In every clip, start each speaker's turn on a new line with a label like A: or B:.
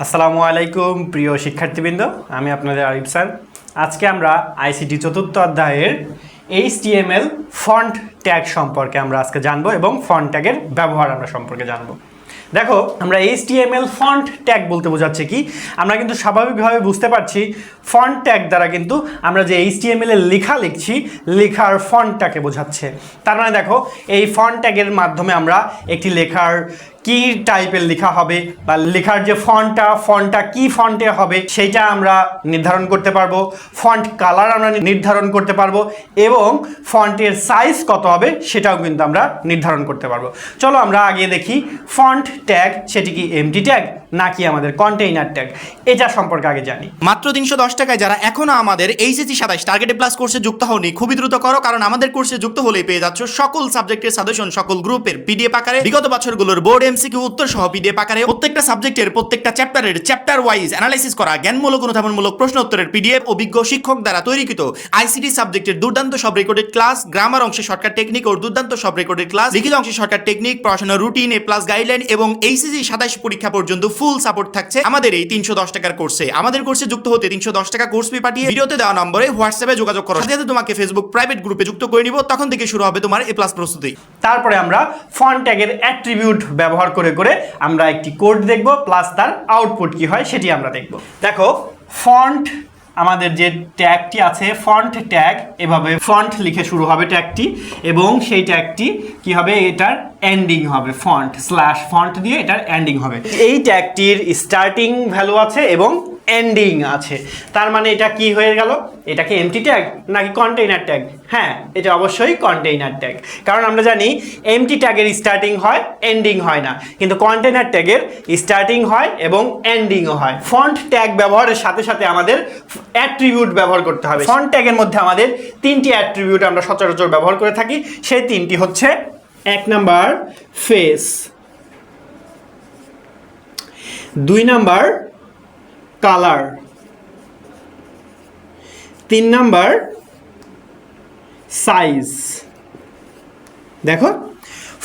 A: আসসালামু আলাইকুম প্রিয় শিক্ষার্থীবৃন্দ, আমি আপনাদের আরিফ স্যার। আজকে আমরা আইসিটি চতুর্থ অধ্যায়ের HTML ফন্ট ট্যাগ সম্পর্কে আমরা আজকে জানবো এবং ফন্ট ট্যাগের ব্যবহার আমরা সম্পর্কে জানবো। দেখো, আমরা HTML ফন্ট ট্যাগ বলতে বোঝাচ্ছে কি, আমরা কিন্তু স্বাভাবিকভাবে বুঝতে পারছি ফন্ট ট্যাগ দ্বারা কিন্তু আমরা যে HTML এর লেখা লিখছি, লেখার ফন্টটাকে বোঝাচ্ছে। তার মানে দেখো, এই ফন্ট ট্যাগের মাধ্যমে আমরা একটি লেখার কি টাইপের লেখা হবে বা লেখার যে ফন্টটা কি ফন্টে হবে সেইটা আমরা নির্ধারণ করতে পারবো, ফন্ট কালার আমরা নির্ধারণ করতে পারবো এবং ফন্টের সাইজ কত হবে সেটাও কিন্তু আমরা নির্ধারণ করতে পারবো। চলো আমরা আগে দেখি ফন্ট ট্যাগ সেটি কি এমটি ট্যাগ নাকি আমাদের কন্টেইনার ট্যাগ, এটা সম্পর্কে আগে জানি।
B: মাত্র 310 টাকায় যারা এখনো আমাদের এইচএসসি 27 টার্গেটে প্লাস কোর্সে যুক্ত হওনি, খুবই দ্রুত করো, কারণ আমাদের কোর্সে যুক্ত হলেই পেয়ে যাচ্ছ সকল সাবজেক্টের সাজেশন সকল গ্রুপের পিডিএফ আকারে, বিগত বছরগুলোর বোর্ড এমসিকিউ উত্তর সহ পিডিএফ আকারে, প্রত্যেকটা সাবজেক্টের প্রত্যেকটা চ্যাপ্টারের চ্যাপ্টার ওয়াইজ অ্যানালাইসিস করা জ্ঞানমূলক অনুধাবনমূলক প্রশ্ন উত্তরের পিডিএফ, অভিজ্ঞ শিক্ষক দ্বারা তৈরিকৃত আইসিটি সাবজেক্টের দুর্দান্ত সব রেকর্ডেড ক্লাস, গ্রামার অংশে শর্টকাট টেকনিক ও দুর্দান্ত সব রেকর্ডেড ক্লাস, লিখিত অংশে শর্টকাট টেকনিক, পড়াশোনার রুটিন, এ প্লাস গাইডলাইন এবং এইচএসসি 27 পরীক্ষা পর্যন্ত ফুল সাপোর্ট থাকছে আমাদের এই 310 টাকার কোর্সে। আমাদের কোর্সে যুক্ত হতে 310 টাকা কোর্স ফি পাঠিয়ে ভিডিওতে দেওয়া নম্বরে হোয়াটসঅ্যাপে যোগাযোগ করো, সাথে তোমাকে ফেসবুক প্রাইভেট গ্রুপে যুক্ত করে নিব, তখন থেকে শুরু হবে তোমার এ প্লাস প্রস্তুতি।
A: তারপরে আমরা ফন্ট ট্যাগের অ্যাট্রিবিউট ব্যবহার করে আমরা একটি কোড দেখব, প্লাস তার আউটপুট কি হয় সেটি আমরা দেখব। দেখো, ফন্ট আমাদের যে ট্যাগটি আছে ফন্ট ট্যাগ, এভাবে ফন্ট লিখে শুরু হবে ট্যাগটি এবং সেই ট্যাগটি কি হবে, এটার এন্ডিং হবে ফন্ট স্ল্যাশ ফন্ট দিয়ে এটার এন্ডিং হবে। এই ট্যাগটির স্টার্টিং ভ্যালু আছে এবং এন্ডিং আছে, তার মানে এটা কি হয়ে গেল, এটা কি এমটি ট্যাগ নাকি কন্টেইনার ট্যাগ? হ্যাঁ, এটা অবশ্যই কন্টেইনার ট্যাগ, কারণ আমরা জানি এমটি ট্যাগের স্টার্টিং হয় এন্ডিং হয় না, কিন্তু কন্টেইনার ট্যাগের স্টার্টিং হয় এবং এন্ডিংও হয়। ফন্ট ট্যাগ ব্যবহারের সাথে সাথে আমাদের অ্যাট্রিবিউট ব্যবহার করতে হবে। ফন্ট ট্যাগের মধ্যে আমাদের তিনটি অ্যাট্রিবিউট আমরা সচরাচর ব্যবহার করে থাকি, সেই তিনটি হচ্ছে: 1 number face, 2 number colour, 3 number size. দেখো,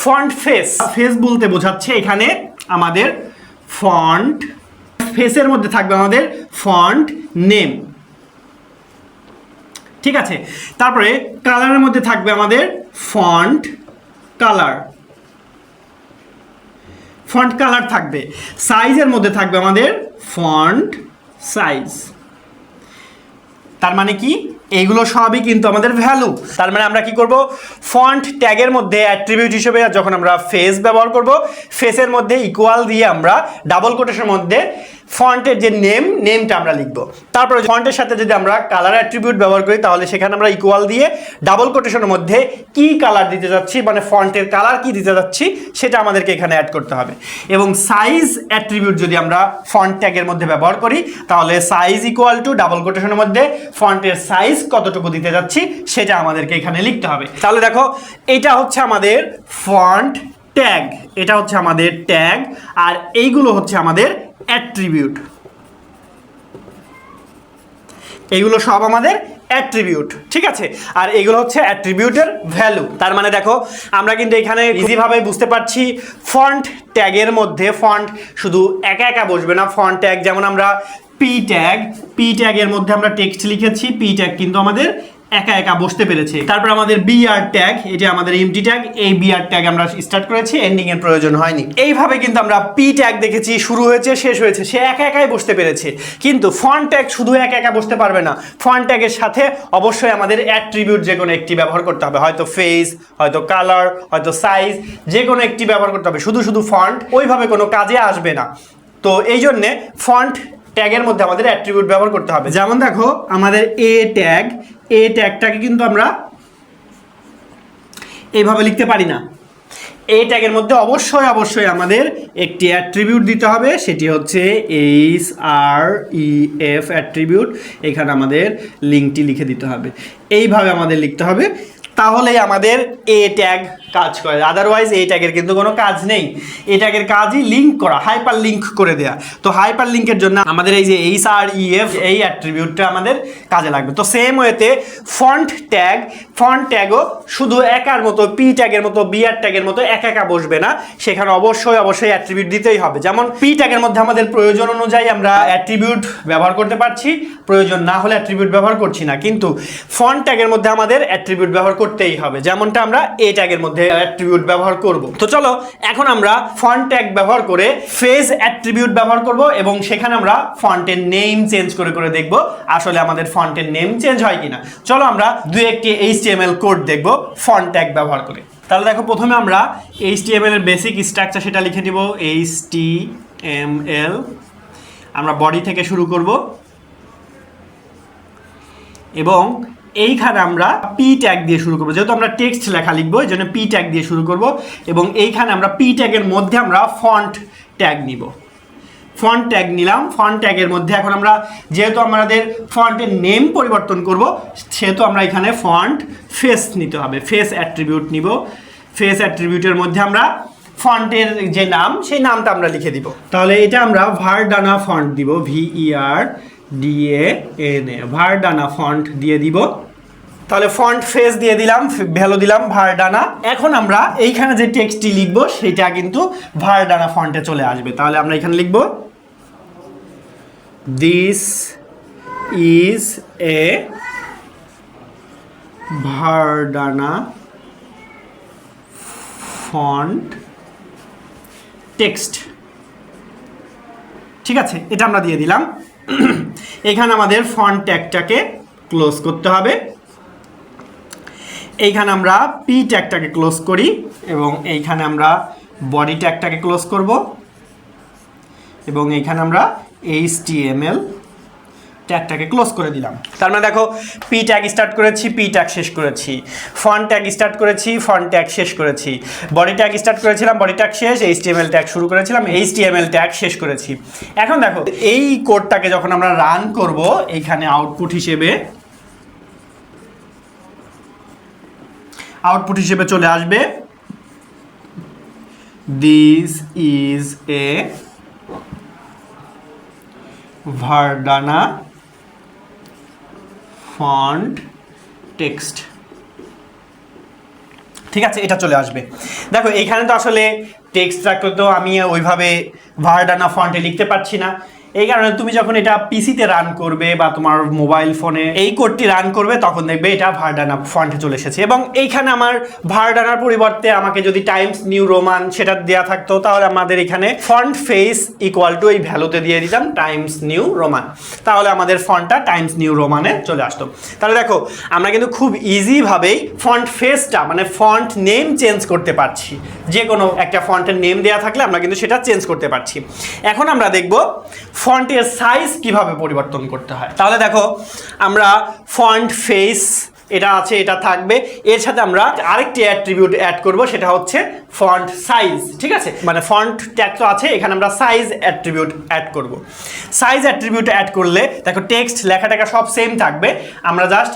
A: ফন্ট ফেস বলতে বোঝাচ্ছে এখানে আমাদের ফন্ট ফেসের মধ্যে থাকবে আমাদের ফন্ট নেম, ঠিক আছে। তারপরে কালারের মধ্যে থাকবে আমাদের ফন্ট কালার, ফন্ট কালার থাকবে। সাইজের মধ্যে থাকবে আমাদের ফন্ট সাইজ। তার মানে কি, এইগুলো সবই কিন্তু আমাদের ভ্যালু। তার মানে আমরা কি করব, ফন্ট ট্যাগের মধ্যে অ্যাট্রিবিউট হিসেবে যখন আমরা ফেস ব্যবহার করব, ফেসের মধ্যে ইকুয়াল দিয়ে আমরা ডাবল কোটেশনের মধ্যে ফন্টের যে নেমটা আমরা লিখব। তারপরে ফন্টের সাথে যদি আমরা কালার অ্যাট্রিবিউট ব্যবহার করি, তাহলে সেখানে আমরা ইকুয়াল দিয়ে ডাবল কোটেশনের মধ্যে কি কালার দিতে যাচ্ছি, মানে ফন্টের কালার কি দিতে যাচ্ছি সেটা আমাদেরকে এখানে অ্যাড করতে হবে। এবং সাইজ অ্যাট্রিবিউট যদি আমরা ফন্ট ট্যাগের মধ্যে ব্যবহার করি, তাহলে সাইজ ইকুয়াল টু ডাবল কোটেশনের মধ্যে ফন্টের সাইজ কতটুকু দিতে যাচ্ছি সেটা আমাদেরকে এখানে লিখতে হবে। তাহলে দেখো, এটা হচ্ছে আমাদের ফন্ট ট্যাগ, এটা হচ্ছে আমাদের ট্যাগ, আর এইগুলো হচ্ছে আমাদের অ্যাট্রিবিউট। এইগুলো সব আমাদের অ্যাট্রিবিউট, ঠিক আছে। আর এগুলো হচ্ছে অ্যাট্রিবিউটের ভ্যালু। তার মানে দেখো, আমরা কিন্তু এখানে ইজিভাবে বুঝতে পারছি ফন্ট ট্যাগের মধ্যে ফন্ট শুধু একা একা বসবে না। ফন্ট ট্যাগ যেমন আমরা পি ট্যাগের মধ্যে আমরা টেক্সট লিখেছি, পি ট্যাগ কিন্তু আমাদের একা একা বসতে পেরেছে। তারপর আমাদের বিআর ট্যাগ, এটা আমাদের এমটি ট্যাগ, এই বিআর ট্যাগ আমরা স্টার্ট করেছি, এন্ডিং এর প্রয়োজন হয়নি। এইভাবে কিন্তু আমরা পি ট্যাগ দেখেছি, শুরু হয়েছে শেষ হয়েছে, সে একা একাই বসতে পেরেছে। কিন্তু ফন্ট ট্যাগ শুধু একা একা বসতে পারবে না, ফন্ট ট্যাগের সাথে অবশ্যই আমাদের অ্যাট্রিবিউট যে কোনো একটি ব্যবহার করতে হবে, হয়তো ফেস, হয়তো কালার, হয়তো সাইজ, যে কোনো একটি ব্যবহার করতে হবে। শুধু ফন্ট ওইভাবে কোনো কাজে আসবে না। তো এই জন্যে ফন্ট ট্যাগের মধ্যে আমাদের অ্যাট্রিবিউট ব্যবহার করতে হবে। যেমন দেখো, আমাদের এ ট্যাগটাকে কিন্তু আমরা এইভাবে লিখতে পারি না। এ ট্যাগের মধ্যে অবশ্যই আমাদের একটি অ্যাট্রিবিউট দিতে হবে, সেটি হচ্ছে HREF অ্যাট্রিবিউট। এখানে আমাদের লিঙ্কটি লিখে দিতে হবে, এইভাবে আমাদের লিখতে হবে, তাহলেই আমাদের এ ট্যাগ কাজ করে, আদারওয়াইজ এই ট্যাগের কিন্তু কোনো কাজ নেই। এই ট্যাগের কাজই লিঙ্ক করা, হাইপার লিঙ্ক করে দেয়া। তো হাইপার লিঙ্কের জন্য আমাদের এই যে HREF এই অ্যাট্রিবিউটটা আমাদের কাজে লাগবে। তো সেম ওয়েতে ফন্ট ট্যাগও শুধু একার মতো পি ট্যাগের মতো বিআর ট্যাগের মতো একা বসবে না, সেখানে অবশ্যই অ্যাট্রিবিউট দিতেই হবে। যেমন পি ট্যাগের মধ্যে আমাদের প্রয়োজন অনুযায়ী আমরা অ্যাট্রিবিউট ব্যবহার করতে পারছি, প্রয়োজন না হলে অ্যাট্রিবিউট ব্যবহার করছি না, কিন্তু ফন্ট ট্যাগের মধ্যে আমাদের অ্যাট্রিবিউট ব্যবহার করতেই হবে, যেমনটা আমরা এ ট্যাগের মধ্যে অ্যাট্রিবিউট ব্যবহার করব। তো চলো এখন আমরা ফন্ট ট্যাগ ব্যবহার করে ফেজ অ্যাট্রিবিউট ব্যবহার করব এবং সেখানে আমরা ফন্টের নেম চেঞ্জ করে দেখব আসলে আমাদের ফন্টের নেম চেঞ্জ হয় কিনা। চলো আমরা দুই একটি HTML কোড দেখব ফন্ট ট্যাগ ব্যবহার করে। তাহলে দেখো প্রথমে আমরা HTML এর বেসিক স্ট্রাকচার সেটা লিখে দিব, HTML। আমরা বডি থেকে শুরু করব এবং এইখানে আমরা পি ট্যাগ দিয়ে শুরু করবো, যেহেতু আমরা টেক্সট লেখা লিখবো এই জন্য পি ট্যাগ দিয়ে শুরু করব এবং এইখানে আমরা পি ট্যাগের মধ্যে আমরা ফন্ট ট্যাগ নিব। ফন্ট ট্যাগ নিলাম, ফন্ট ট্যাগের মধ্যে এখন আমরা যেহেতু আমাদের ফন্টের নেম পরিবর্তন করব সেহেতু আমরা এখানে ফন্ট ফেস নিতে হবে, ফেস অ্যাট্রিবিউট নিব। ফেস অ্যাট্রিবিউটের মধ্যে আমরা ফন্টের যে নাম সেই নামটা আমরা লিখে দিব। তাহলে এটা আমরা ভারডানা ফন্ট দিব, VERDANA, ভারডানা ফন্ট দিয়ে দিব। তাহলে ফন্ট ফেস দিয়ে দিলাম, ভ্যালু দিলাম ভারডানা। এখন আমরা এইখানে যে টেক্সটটি লিখব সেটা কিন্তু ভারডানা ফন্টে চলে আসবে। তাহলে আমরা এখানে লিখব this is a Verdana font text. ঠিক আছে, এটা আমরা দিয়ে দিলাম। এখানে আমাদের ফন্ট ট্যাগটাকে ক্লোজ করতে হবে। এইখানে আমরা পি ট্যাগটাকে ক্লোজ করি এবং এইখানে আমরা বডি ট্যাগটাকে ক্লোজ করব এবং এইখানে আমরা HTML ট্যাগটাকে ক্লোজ করে দিলাম। তার মানে দেখো পি ট্যাগ স্টার্ট করেছি, পি ট্যাগ শেষ করেছি, ফন্ট ট্যাগ স্টার্ট করেছি, ফন্ট ট্যাগ শেষ করেছি, বডি ট্যাগ স্টার্ট করেছিলাম, বডি ট্যাগ শেষ, HTML ট্যাগ শুরু করেছিলাম, HTML ট্যাগ শেষ করেছি। এখন দেখো এই কোডটাকে যখন আমরা রান করব এইখানে আউটপুট হিসেবে চলে আসবে this is a Verdana font text. ঠিক আছে, এটা চলে আসবে। দেখো এইখানে তো আসলে টেক্সটটাকে তো আমি ওইভাবে ভারডানা ফন্টে লিখতে পারছি না, এই কারণে তুমি যখন এটা পিসিতে রান করবে বা তোমার মোবাইল ফোনে এই কোডটি রান করবে তখন দেখবে এটা ভারডানা ফন্টে চলে এসেছে। এবং এইখানে আমার ভারডানার পরিবর্তে আমাকে যদি টাইমস নিউ রোমান সেটা দেওয়া থাকতো তাহলে আমাদের এখানে ফন্ট ফেস ইকুয়াল টু এই ভ্যালুতে দিয়ে দিতাম টাইমস নিউ রোমান, তাহলে আমাদের ফন্টটা টাইমস নিউ রোমানে চলে আসতো। তাহলে দেখো আমরা কিন্তু খুব ইজিভাবেই ফন্ট ফেসটা মানে ফন্ট নেম চেঞ্জ করতে পারছি, যে কোনো একটা ফন্টের নেম দেওয়া থাকলে আমরা কিন্তু সেটা চেঞ্জ করতে পারছি। এখন আমরা দেখব ফন্টের সাইজ কিভাবে পরিবর্তন করতে হয়। তাহলে দেখো আমরা ফন্ট ফেস এটা আছে, এটা থাকবে, এর সাথে আমরা আরেকটি অ্যাট্রিবিউট অ্যাড করব, সেটা হচ্ছে ফন্ট সাইজ। ঠিক আছে, মানে ফন্ট ট্যাগ তো আছে, এখানে আমরা সাইজ অ্যাট্রিবিউট অ্যাড করব। সাইজ অ্যাট্রিবিউট অ্যাড করলে দেখো টেক্সট লেখাটাকে সব সেম থাকবে, আমরা জাস্ট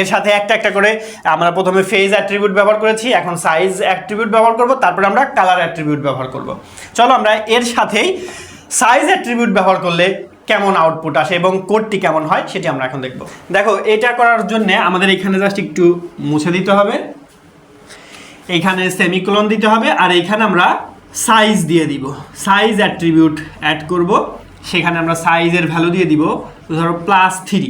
A: এর সাথে একটা করে আমরা প্রথমে ফেজ অ্যাট্রিবিউট ব্যবহার করেছি, এখন সাইজ অ্যাট্রিবিউট ব্যবহার করব, তারপরে আমরা কালার অ্যাট্রিবিউট ব্যবহার করব। চলো আমরা এর সাথেই সাইজ অ্যাট্রিবিউট ব্যবহার করলে কেমন আউটপুট আসে এবং কোডটি কেমন হয় সেটি আমরা এখন দেখব। দেখো এটা করার জন্য আমাদের এখানে জাস্ট একটু মুছে দিতে হবে, এইখানে সেমিকোলন দিতে হবে, আর এইখানে আমরা সাইজ দিয়ে দিব, সাইজ অ্যাট্রিবিউট অ্যাড করব, সেখানে আমরা সাইজের ভ্যালু দিয়ে দিব ধরো +3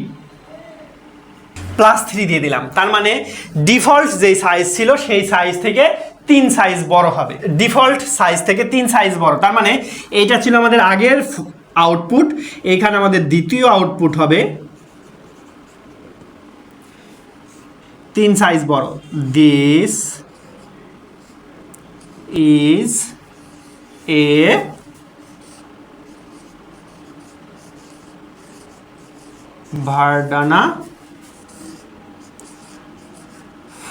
A: দিয়ে দিলাম। তার মানে ডিফল্ট যেই সাইজ ছিল সেই সাইজ থেকে 3 সাইজ বড় হবে, ডিফল্ট সাইজ থেকে 3 সাইজ বড়। তার মানে এইটা ছিল আমাদের আগের আউটপুট, এখানে আমাদের দ্বিতীয় আউটপুট হবে 3 সাইজ বড়। This is a Verdana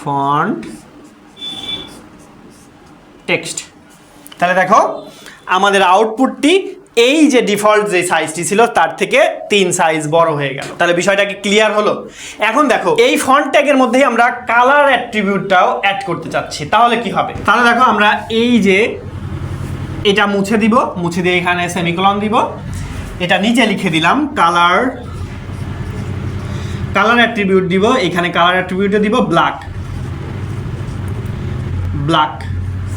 A: font text. তাহলে দেখো আমাদের আউটপুটটি এই যে ডিফল্ট যে সাইজটি ছিল তার থেকে 3 সাইজ বড় হয়ে গেল। তাহলে বিষয়টা কি ক্লিয়ার হলো? এখন দেখো এই ফন্ট ট্যাগের মধ্যেই আমরা কালার অ্যাট্রিবিউটটাও অ্যাড করতে চাচ্ছি, তাহলে কি হবে? তাহলে দেখো আমরা এই যে এটা মুছে দিব, মুছে দিয়ে এখানে সেমিকোলন দিব, এটা নিচে লিখে দিলাম কালার অ্যাট্রিবিউট দিব, এখানে কালার অ্যাট্রিবিউটে দিব ব্ল্যাক,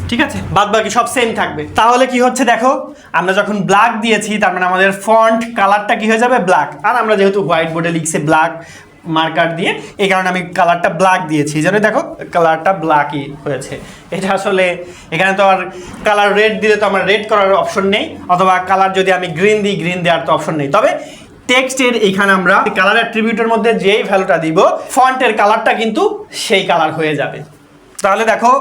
A: ঠিক আছে, বাদ বাকি সব সেম থাকবে। তাহলে কি হচ্ছে দেখো, আমরা যখন ব্ল্যাক দিয়েছি তার মানে আমাদের ফন্ট কালারটা কি হয়ে যাবে? ব্ল্যাক। আর আমরা যেহেতু হোয়াইট বোর্ডে লিখছি ব্ল্যাক মার্কার দিয়ে, এই কারণে আমি কালারটা ব্ল্যাক দিয়েছি, যেন দেখো কালারটা ব্ল্যাকই হয়েছে। এটা আসলে এখানে তো আর কালার রেড দিলে তো আমার রেড করার অপশন নেই, অথবা কালার যদি আমি গ্রিন দিই গ্রিন দেওয়ার তো অপশন নেই। তবে টেক্সটের এইখানে আমরা কালার অ্যাট্রিবিউটের মধ্যে যেই ভ্যালুটা দিব ফন্টের কালারটা কিন্তু সেই কালার হয়ে যাবে। তাহলে দেখো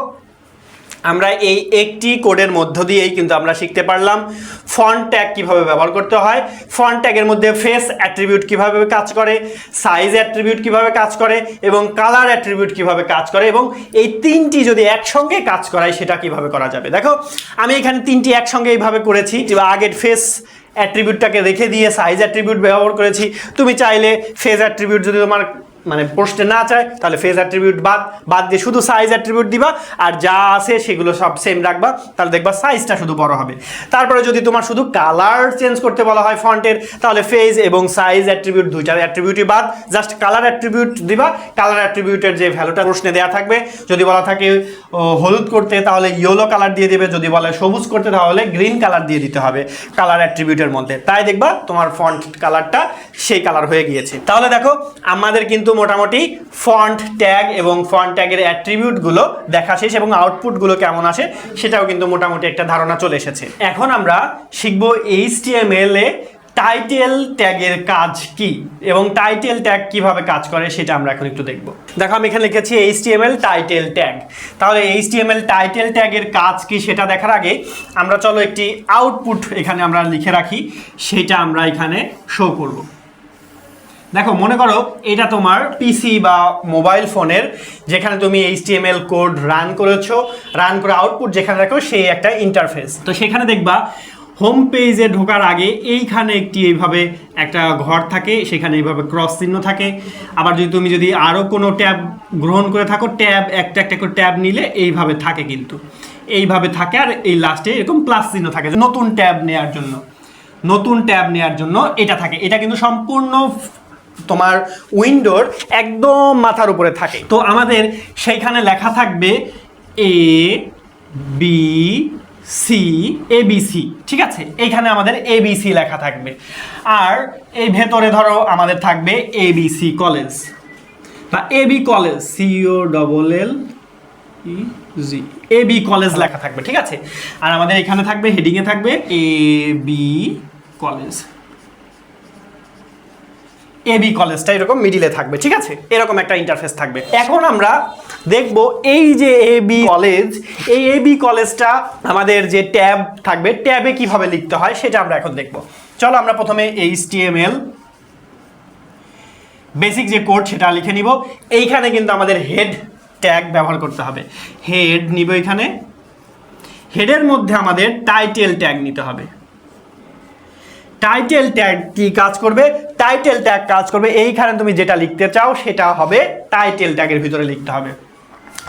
A: আমরা এই একটি কোডের মধ্য দিয়েই কিন্তু আমরা শিখতে পারলাম ফন্ট ট্যাগ কিভাবে ব্যবহার করতে হয়, ফন্ট ট্যাগের মধ্যে ফেস অ্যাট্রিবিউট কিভাবে কাজ করে, সাইজ অ্যাট্রিবিউট কিভাবে কাজ করে এবং কালার অ্যাট্রিবিউট কিভাবে কাজ করে, এবং এই তিনটি যদি একসঙ্গে কাজ করায় সেটা কিভাবে করা যাবে। দেখো আমি এখানে তিনটি একসঙ্গে এইভাবে করেছি, আগের ফেস অ্যাট্রিবিউটটাকে রেখে দিয়ে সাইজ অ্যাট্রিবিউট ব্যবহার করেছি। তুমি চাইলে ফেস অ্যাট্রিবিউট যদি তোমার মানে প্রশ্নে না চায় তাহলে ফেস অ্যাট্রিবিউট বাদ দিয়ে শুধু সাইজ অ্যাট্রিবিউট দিবা, আর যা আছে সেগুলো সব সেম রাখবা, তাহলে দেখবা সাইজটা শুধু বড় হবে। তারপরে যদি তোমার শুধু কালার চেঞ্জ করতে বলা হয় ফন্টের, তাহলে ফেজ এবং সাইজ অ্যাট্রিবিউট দুইটার অ্যাট্রিবিউটই বাদ, জাস্ট কালার অ্যাট্রিবিউট দিবা। কালার অ্যাট্রিবিউটের যে ভ্যালুটা প্রশ্নে দেওয়া থাকবে, যদি বলা থাকে হলুদ করতে তাহলে ইয়েলো কালার দিয়ে দেবে, যদি বলে সবুজ করতে তাহলে গ্রিন কালার দিয়ে দিতে হবে কালার অ্যাট্রিবিউটের মধ্যে, তাই দেখবা তোমার ফন্ট কালারটা সেই কালার হয়ে গিয়েছে। তাহলে দেখো আমাদের কিন্তু মোটামুটি ফন্ট ট্যাগ এবং ফন্ট ট্যাগের অ্যাট্রিবিউটগুলো দেখা শেষ, এবং আউটপুটগুলো কেমন আসে সেটাও কিন্তু মোটামুটি একটা ধারণা চলে এসেছে। এখন আমরা শিখব HTML এ টাইটেল ট্যাগের কাজ কি এবং টাইটেল ট্যাগ কিভাবে কাজ করে সেটা আমরা এখন একটু দেখব। দেখো আমি এখানে লিখেছি HTML টাইটেল ট্যাগ। তাহলে HTML টাইটেল ট্যাগের কাজ কি সেটা দেখার আগে আমরা চলো একটি আউটপুট এখানে আমরা লিখে রাখি, সেটা আমরা এখানে শো করব। দেখো মনে করো এটা তোমার পিসি বা মোবাইল ফোনের, যেখানে তুমি HTML কোড রান করেছো, রান করে আউটপুট যেখানে রাখো সেই একটা ইন্টারফেস। তো সেখানে দেখবা হোম পেজে ঢোকার আগে এইখানে একটি এইভাবে একটা ঘর থাকে, সেখানে এইভাবে ক্রস চিহ্ন থাকে। আবার যদি আরও কোনো ট্যাব গ্রহণ করে থাকো, ট্যাব একটা একটা করে ট্যাব নিলে এইভাবে থাকে, কিন্তু এইভাবে থাকে, আর এই লাস্টে এরকম প্লাস চিহ্ন থাকে নতুন ট্যাব নেওয়ার জন্য এটা থাকে। এটা কিন্তু সম্পূর্ণ তোমার উইন্ডোর একদম মাথার উপরে থাকে। তো আমাদের সেইখানে লেখা থাকবে ABC, ঠিক আছে, এইখানে আমাদের ABC লেখা থাকবে। আর এই ভেতরে ধরো আমাদের থাকবে ABC কলেজ বা AB college, COLLEG, AB college লেখা থাকবে, ঠিক আছে। আর আমাদের এখানে থাকবে হেডিংয়ে থাকবে AB কলেজটা এরকম মিডিলে থাকবে, ঠিক আছে, এরকম একটা ইন্টারফেস থাকবে। এখন আমরা দেখব এই যে এই AB কলেজটা আমাদের যে ট্যাব থাকবে, ট্যাবে কিভাবে লিখতে হয় সেটা আমরা এখন দেখব। চলো আমরা প্রথমে HTML বেসিক যে কোড সেটা লিখে নিব। এইখানে কিন্তু আমাদের হেড ট্যাগ ব্যবহার করতে হবে, হেড নিব। এখানে হেডের মধ্যে আমাদের টাইটেল ট্যাগ নিতে হবে। টাইটেল ট্যাগ কি কাজ করবে? টাইটেল ট্যাগ কাজ করবে এইখানে তুমি যেটা লিখতে চাও সেটা হবে টাইটেল ট্যাগের ভিতরে লিখতে হবে।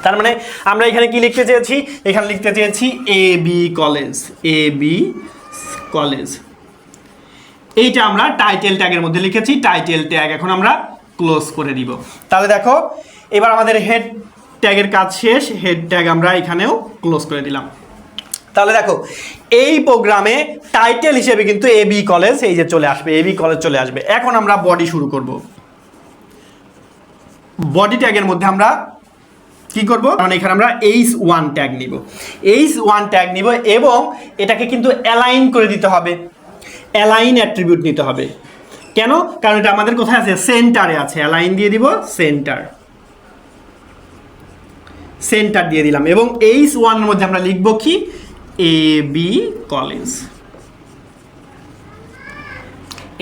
A: তার মানে আমরা এখানে কি লিখতে চেয়েছি? এখানে লিখতে চেয়েছি AB কলেজ, এইটা আমরা টাইটেল ট্যাগের মধ্যে লিখেছি। টাইটেল ট্যাগ এখন আমরা ক্লোজ করে দিব। তাহলে দেখো এবার আমাদের হেড ট্যাগের কাজ শেষ, হেড ট্যাগ আমরা এখানেও ক্লোজ করে দিলাম। তাহলে দেখো এই প্রোগ্রামে টাইটেল হিসেবে কিন্তু AB কলেজ এই যে চলে আসবে, AB কলেজ চলে আসবে। এখন আমরা বডি শুরু করব। বডি ট্যাগের মধ্যে আমরা কি করব? মানে এখানে আমরা H1 ট্যাগ নিব, H1 ট্যাগ নিব এবং এটাকে কিন্তু অ্যালাইন করে দিতে হবে, অ্যালাইন অ্যাট্রিবিউট নিতে হবে। কেন? কারণ এটা আমাদের কোথায় আছে? সেন্টারে আছে। অ্যালাইন দিয়ে দিব, সেন্টার দিয়ে দিলাম। এবং H1 এর মধ্যে আমরা লিখব কি? AB college.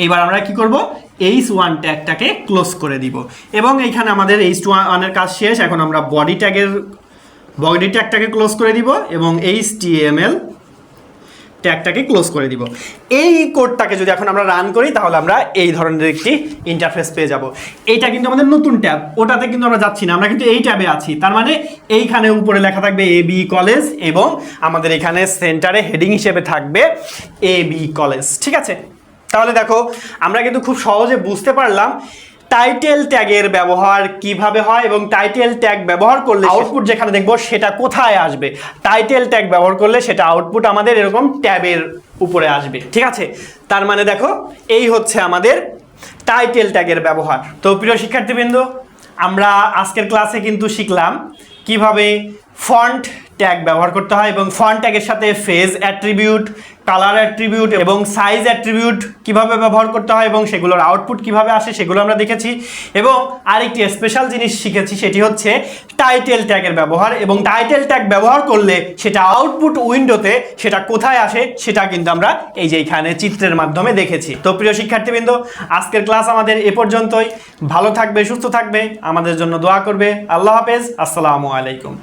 A: এবার আমরা কি করব? H1 ট্যাগটাকে ক্লোজ করে দিব এবং এইখানে আমাদের H1 এর কাজ শেষ। এখন আমরা বডি ট্যাগটাকে ক্লোজ করে দিব এবং HTML ট্যাগটাকে ক্লোজ করে দিব। এই কোডটাকে যদি এখন আমরা রান করি তাহলে আমরা এই ধরনের একটি ইন্টারফেস পেয়ে যাব। এইটা কিন্তু আমাদের নতুন ট্যাব, ওটাতে কিন্তু আমরা যাচ্ছি না, আমরা কিন্তু এই ট্যাবে আছি। তার মানে এইখানে উপরে লেখা থাকবে এবি কলেজ এবং আমাদের এখানে সেন্টারে হেডিং হিসেবে থাকবে এবি কলেজ। ঠিক আছে, তাহলে দেখো আমরা কিন্তু খুব সহজে বুঝতে পারলাম টাইটেল ট্যাগের ব্যবহার কিভাবে হয় এবং টাইটেল ট্যাগ ব্যবহার করলে আউটপুট যেখানে দেখবো সেটা কোথায় আসবে। টাইটেল ট্যাগ ব্যবহার করলে সেটা আউটপুট আমাদের এরকম ট্যাবের উপরে আসবে। ঠিক আছে, তার মানে দেখো এই হচ্ছে আমাদের টাইটেল ট্যাগের ব্যবহার। তো প্রিয় শিক্ষার্থীবৃন্দ, আমরা আজকের ক্লাসে কিন্তু শিখলাম কিভাবে ফন্ট ট্যাগ ব্যবহার করতে হয় এবং ফন্ট ট্যাগের সাথে ফেজ অ্যাট্রিবিউট, কালার অ্যাট্রিবিউট এবং সাইজ অ্যাট্রিবিউট কিভাবে ব্যবহার করতে হয় এবং সেগুলোর আউটপুট কিভাবে আসে সেগুলো আমরা দেখেছি। এবং আরেকটি স্পেশাল জিনিস শিখেছি, সেটি হচ্ছে টাইটেল ট্যাগের ব্যবহার। এবং টাইটেল ট্যাগ ব্যবহার করলে সেটা আউটপুট উইন্ডোতে সেটা কোথায় আসে সেটা কিন্তু আমরা এই যে এখানে চিত্রের মাধ্যমে দেখেছি। তো প্রিয় শিক্ষার্থীবৃন্দ, আজকের ক্লাস আমাদের এ পর্যন্তই। ভালো থাকবে, সুস্থ থাকবে, আমাদের জন্য দোয়া করবে। আল্লাহ হাফেজ, আসসালামু আলাইকুম।